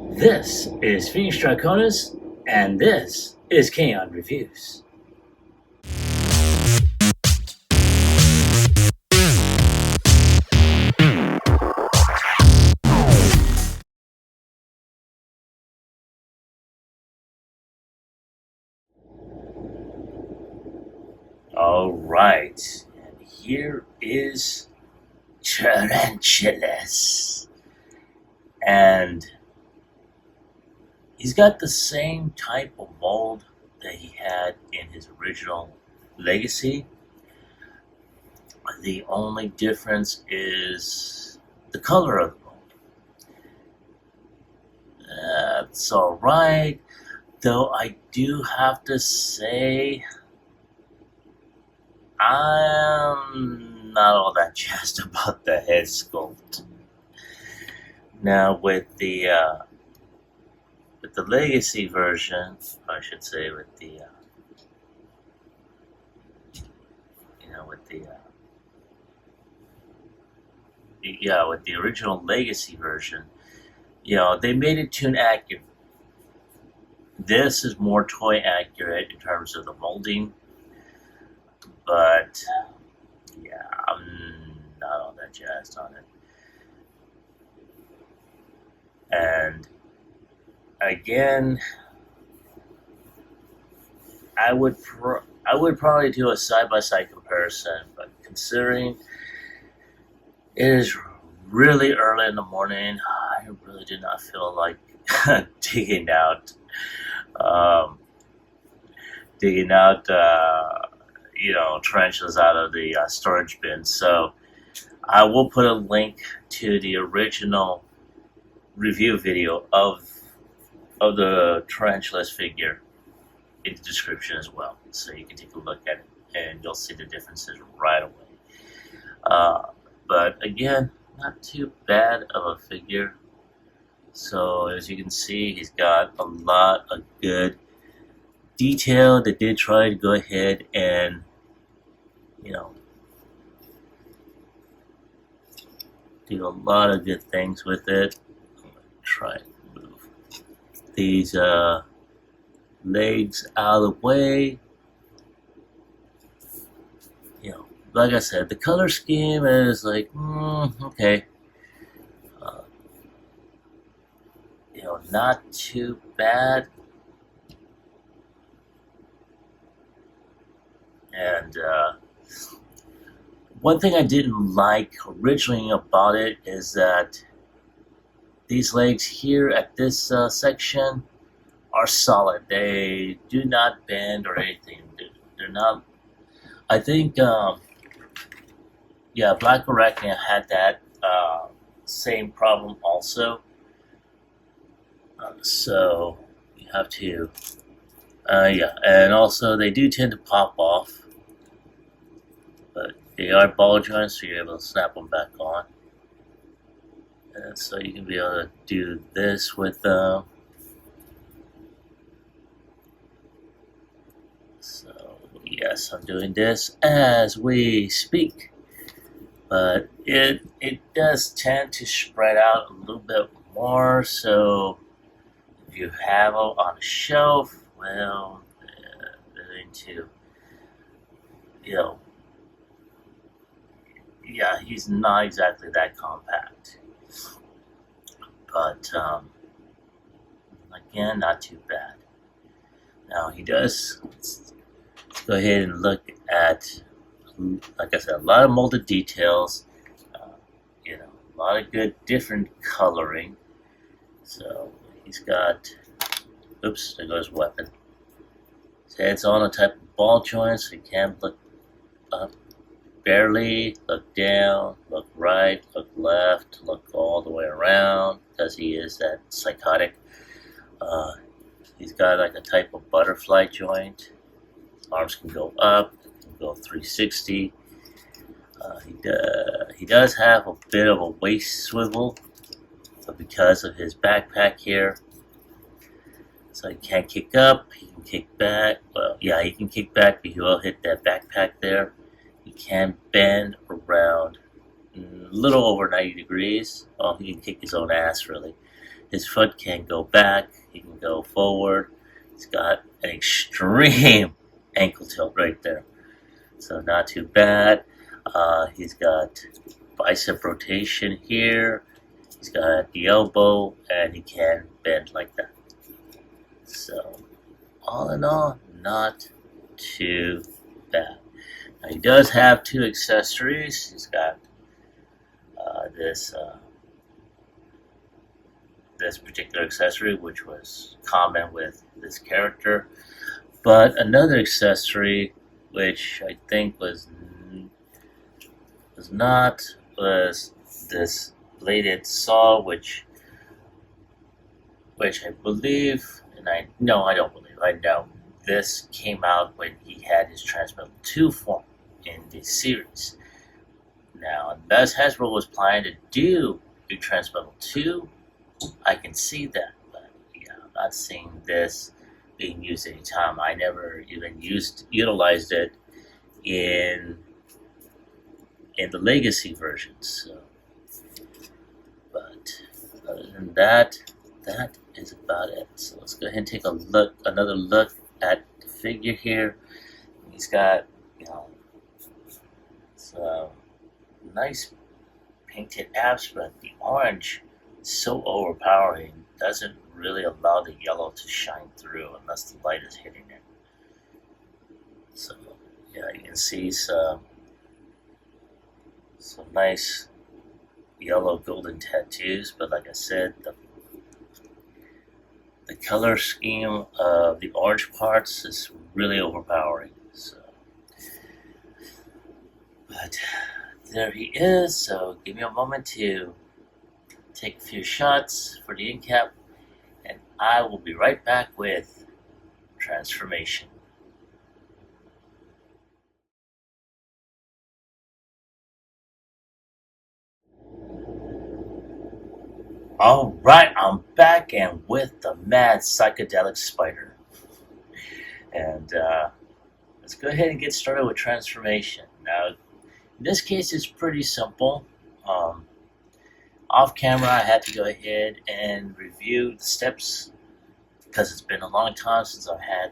This is Phoenix Draconis, and this is Kaon Reviews. Alright, and here is Tarantulas. And he's got the same type of mold that he had in his original Legacy. The only difference is the color of the mold. That's alright, though I do have to say I'm not all that jazzed about the head sculpt. Now with the Legacy version, I should say, with the with the original Legacy version, they made it tune accurate. This is more toy accurate in terms of the molding, but yeah, I'm not all that jazzed on it. And again, I would probably do a side-by-side comparison, but considering it is really early in the morning, I really did not feel like digging out tarantulas out of the storage bin. So I will put a link to the original review video of the tarantulas figure in the description as well, so you can take a look at it and you'll see the differences right away. But again, not too bad of a figure. So as you can see, he's got a lot of good detail. They did try to go ahead and do a lot of good things with it. I'm gonna try and move these legs out of the way. Like I said, the color scheme is like, okay. Not too bad. And one thing I didn't like originally about it is that these legs here at this section are solid. They do not bend or anything. They're not. I think, Black Arachnia had that same problem also. So you have to, and also they do tend to pop off, but they are ball joints, so you're able to snap them back on. And so you can be able to do this with them. So yes, I'm doing this as we speak, but it does tend to spread out a little bit more. So if you have them on a shelf, well, they're going to, he's not exactly that compact. But again, not too bad. Now he does. Let's go ahead and look at, like I said, a lot of molded details. A lot of good different coloring. So he's got. Oops, there goes weapon. His head's on a type of ball joint, so you can't look up barely, look down, look right, look left, look all the way around, because he is that psychotic. He's got like a type of butterfly joint. His arms can go up, can go 360. He does have a bit of a waist swivel, but because of his backpack here, so he can't kick up, he can kick back. Well, yeah, he can kick back, but he will hit that backpack there. He can bend around a little over 90 degrees. Well, he can kick his own ass, really. his foot can go back, he can go forward. He's got an extreme ankle tilt right there, so not too bad. He's got bicep rotation here. He's got the elbow, and he can bend like that. So, all in all, not too bad. Now, he does have two accessories. He's got this particular accessory, which was common with this character, but another accessory, which I think was this bladed saw, which I believe, and I know this came out when he had his Transmetal 2 form in the series. Now, as Hasbro was planning to do a Transmetal 2, I can see that, but yeah, I'm not seeing this being used anytime. I never even utilized it in the Legacy versions. So, but other than that, that is about it. So let's go ahead and take another look at the figure here. He's got, some nice painted abs, but the orange is so overpowering, doesn't really allow the yellow to shine through unless the light is hitting it. So yeah, you can see some nice yellow golden tattoos, but like I said, the color scheme of the orange parts is really overpowering. So, but there he is. So give me a moment to take a few shots for the end cap, and I will be right back with transformation. Alright, I'm back and with the Mad Psychedelic Spider. And let's go ahead and get started with transformation. Now, in this case, it's pretty simple. Off camera, I had to go ahead and review the steps because it's been a long time since I've had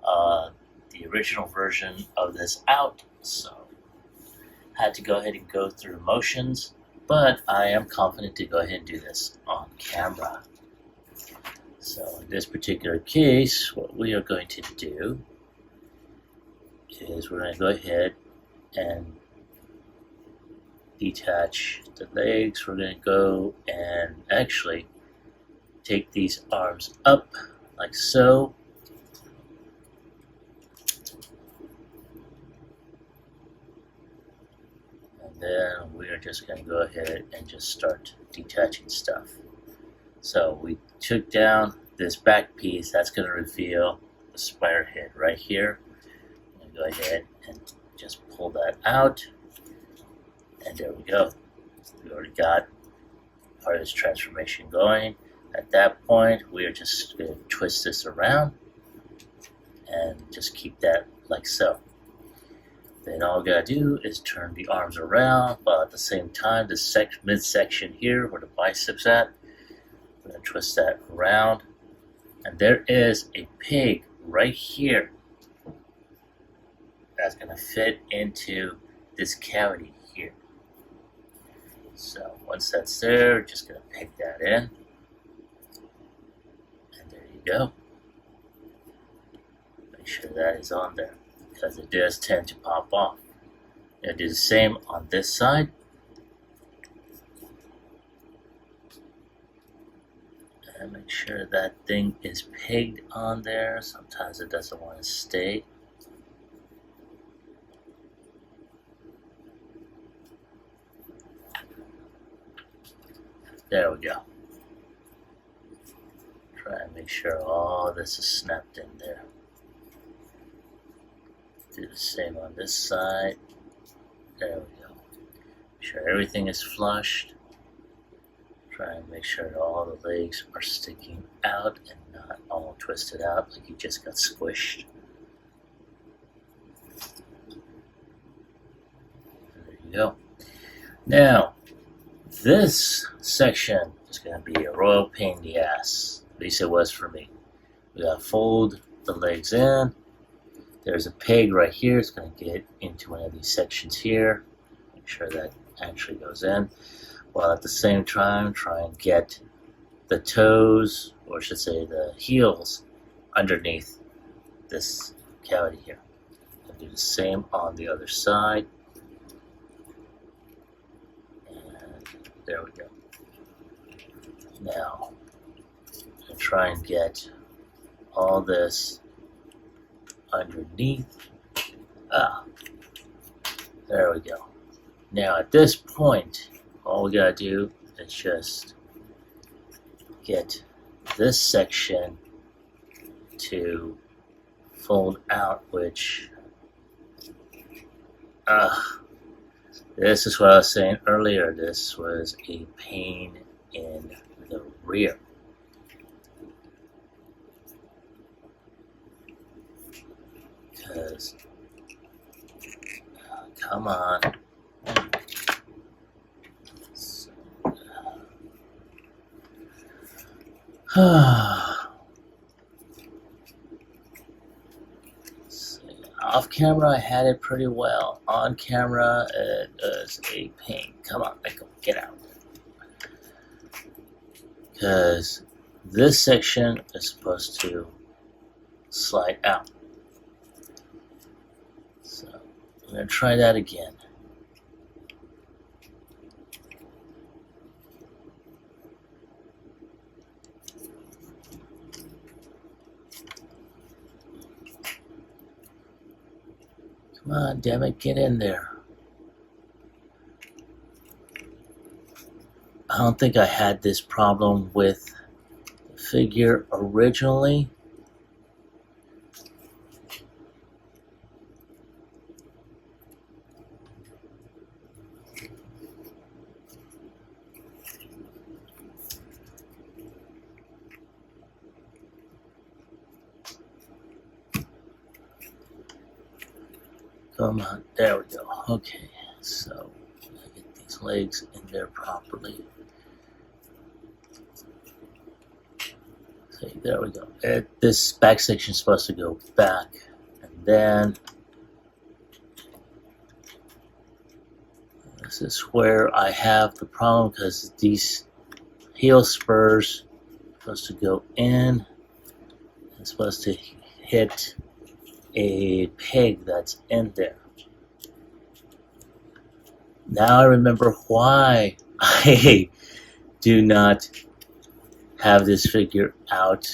the original version of this out. So, I had to go ahead and go through the motions. But I am confident to go ahead and do this on camera. So in this particular case, what we are going to do is we're going to go ahead and detach the legs. We're going to go and actually take these arms up like so. Then we are just going to go ahead and just start detaching stuff. So we took down this back piece. That's going to reveal the spider head right here. I'm going to go ahead and just pull that out. And there we go. We already got part of this transformation going. At that point, we are just going to twist this around and just keep that like so. Then all we gotta do is turn the arms around, while at the same time, this midsection here, where the biceps at, we're gonna twist that around, and there is a pig right here that's gonna fit into this cavity here. So once that's there, we're just gonna pick that in, and there you go. Make sure that is on there, because it does tend to pop off. And do the same on this side. And make sure that thing is pegged on there. Sometimes it doesn't want to stay. There we go. Try and make sure all this is snapped in there. Do the same on this side. There we go. Make sure everything is flushed. Try and make sure all the legs are sticking out and not all twisted out like you just got squished. There you go. Now, this section is It's going to be a royal pain in the ass. At least it was for me. We got to fold the legs in. There's a peg right here. It's going to get into one of these sections here. Make sure that actually goes in. While at the same time, try and get the toes, or I should say the heels, underneath this cavity here. And do the same on the other side. And there we go. Now, I'm going to try and get all this underneath. There we go. Now at this point, all we gotta do is just get this section to fold out, which this is what I was saying earlier. This was a pain in the rear. Because, come on. Off camera, I had it pretty well. On camera, it was a pain. Come on, Michael, get out. Because this section is supposed to slide out. So I'm going to try that again. Come on, damn it, get in there. I don't think I had this problem with the figure originally. Come on, there we go. Okay, so I get these legs in there properly. See, there we go. This back section is supposed to go back, and then this is where I have the problem, because these heel spurs are supposed to go in. It's supposed to hit a peg that's in there. Now I remember why I do not have this figure out.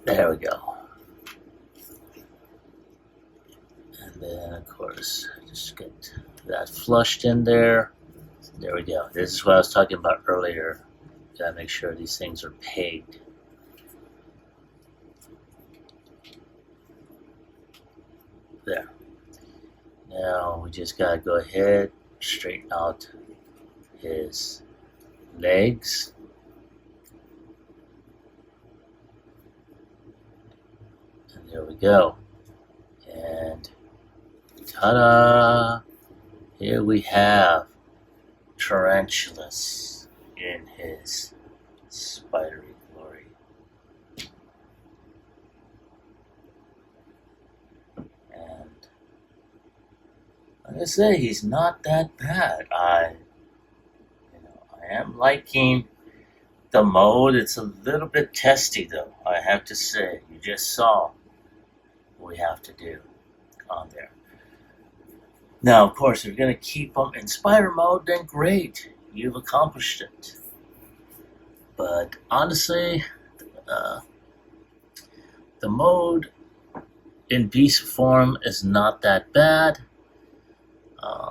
There we go. And then of course just get that flushed in there. There we go. This is what I was talking about earlier. Gotta make sure these things are pegged. There. Now we just gotta go ahead, straighten out his legs. And there we go. And ta-da! Here we have Tarantulas in his spidery glory. And like I say, he's not that bad. I am liking the mode. It's a little bit testy though, I have to say. You just saw what we have to do on there. Now, of course, if you're going to keep them in spider mode, then great. You've accomplished it. But honestly, the mode in beast form is not that bad.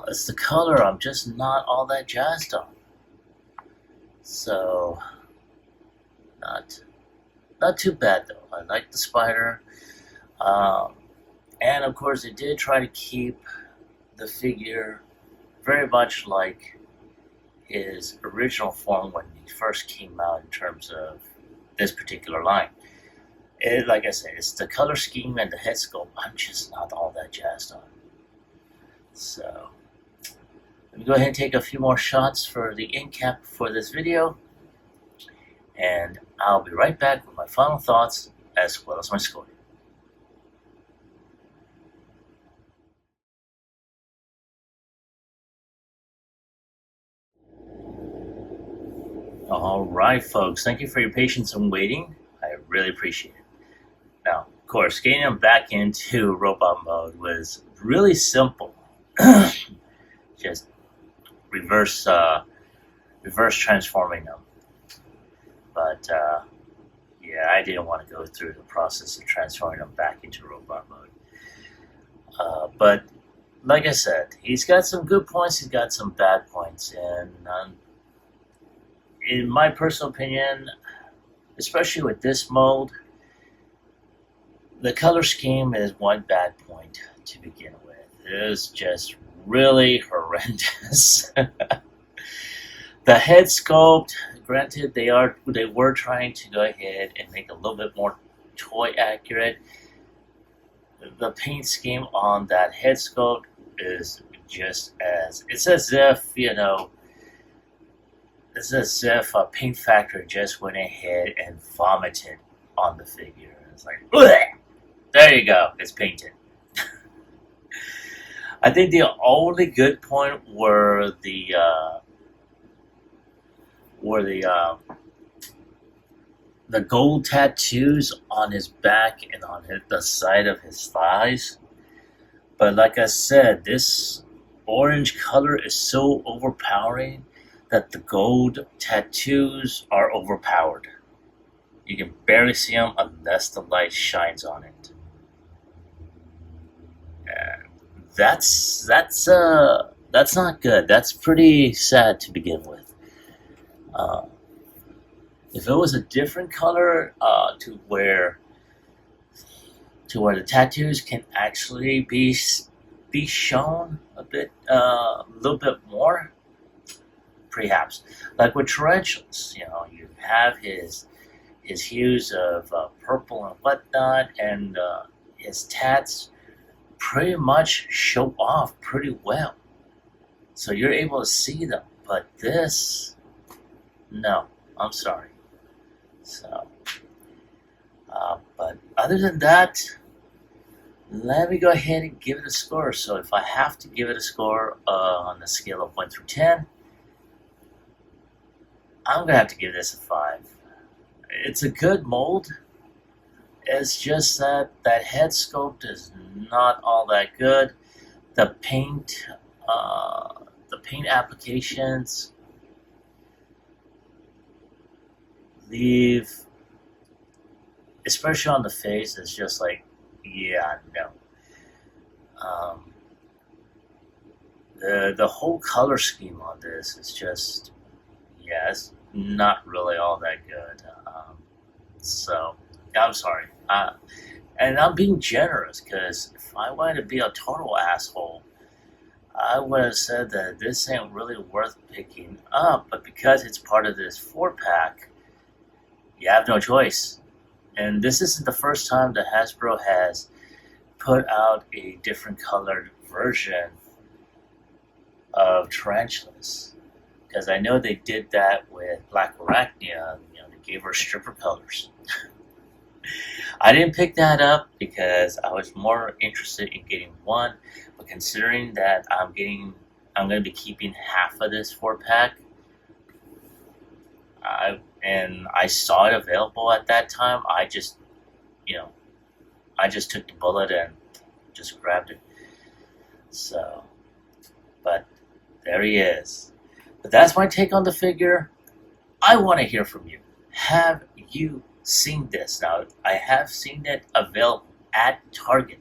It's the color I'm just not all that jazzed on. So, not too bad though. I like the spider. And of course, they did try to keep the figure very much like his original form when he first came out in terms of this particular line. Like I said, it's the color scheme and the head sculpt I'm just not all that jazzed on. So let me go ahead and take a few more shots for the end cap for this video, and I'll be right back with my final thoughts as well as my score. All right, folks, thank you for your patience and waiting. I really appreciate it. Now, of course, getting them back into robot mode was really simple. Just reverse transforming them. But yeah, I didn't want to go through the process of transforming them back into robot mode. But like I said, he's got some good points, he's got some bad points, and in my personal opinion, especially with this mode, the color scheme is one bad point to begin with. It is just really horrendous. The head sculpt, granted, they were trying to go ahead and make a little bit more toy accurate. The paint scheme on that head sculpt is just it's as if a paint factory just went ahead and vomited on the figure. It's like, bleh! There you go, it's painted. I think the only good point were the gold tattoos on his back and on the side of his thighs. But like I said, this orange color is so overpowering that the gold tattoos are overpowered. You can barely see them unless the light shines on it. And that's not good. That's pretty sad to begin with. If it was a different color, to where the tattoos can actually be shown a little bit more, perhaps. Like with Tarantulas, you have his hues of purple and whatnot, and his tats pretty much show off pretty well. So you're able to see them. But this, no, I'm sorry. So, but other than that, let me go ahead and give it a score. So if I have to give it a score on the scale of 1 through 10, I'm going to have to give this a 5. It's a good mold. It's just that head sculpt is not all that good. The paint applications leave, especially on the face, it's just like, yeah, no. The whole color scheme on this is just, yeah, it's not really all that good. So, I'm sorry. And I'm being generous, because if I wanted to be a total asshole, I would have said that this ain't really worth picking up, but because it's part of this 4-pack, you have no choice. And this isn't the first time that Hasbro has put out a different colored version of Tarantulas. Because I know they did that with Black Arachnia, they gave her stripper colors. I didn't pick that up because I was more interested in getting one, but considering that I'm going to be keeping half of this 4-pack, and I saw it available at that time, I just took the bullet and just grabbed it. So, but there he is. But that's my take on the figure. I want to hear from you. Have you seen this? Now, I have seen it available at Target.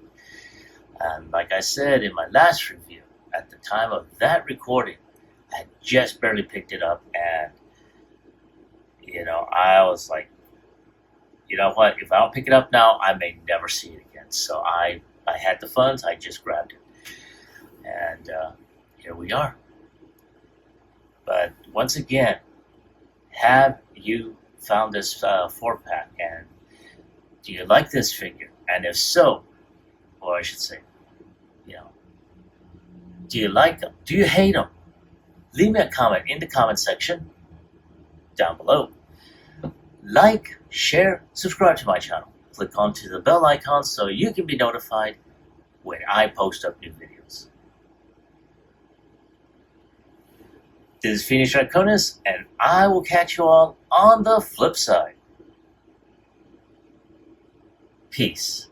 And like I said in my last review, at the time of that recording, I had just barely picked it up, and I was like, you know what, if I don't pick it up now, I may never see it again. So I had the funds, I just grabbed it. And here we are. But once again, have you found this 4-pack? And do you like this figure? And if so, or I should say, Do you like them? Do you hate them? Leave me a comment in the comment section down below. Like, share, subscribe to my channel. Click onto the bell icon so you can be notified when I post up new videos. This is Phoenix Draconis, and I will catch you all on the flip side. Peace.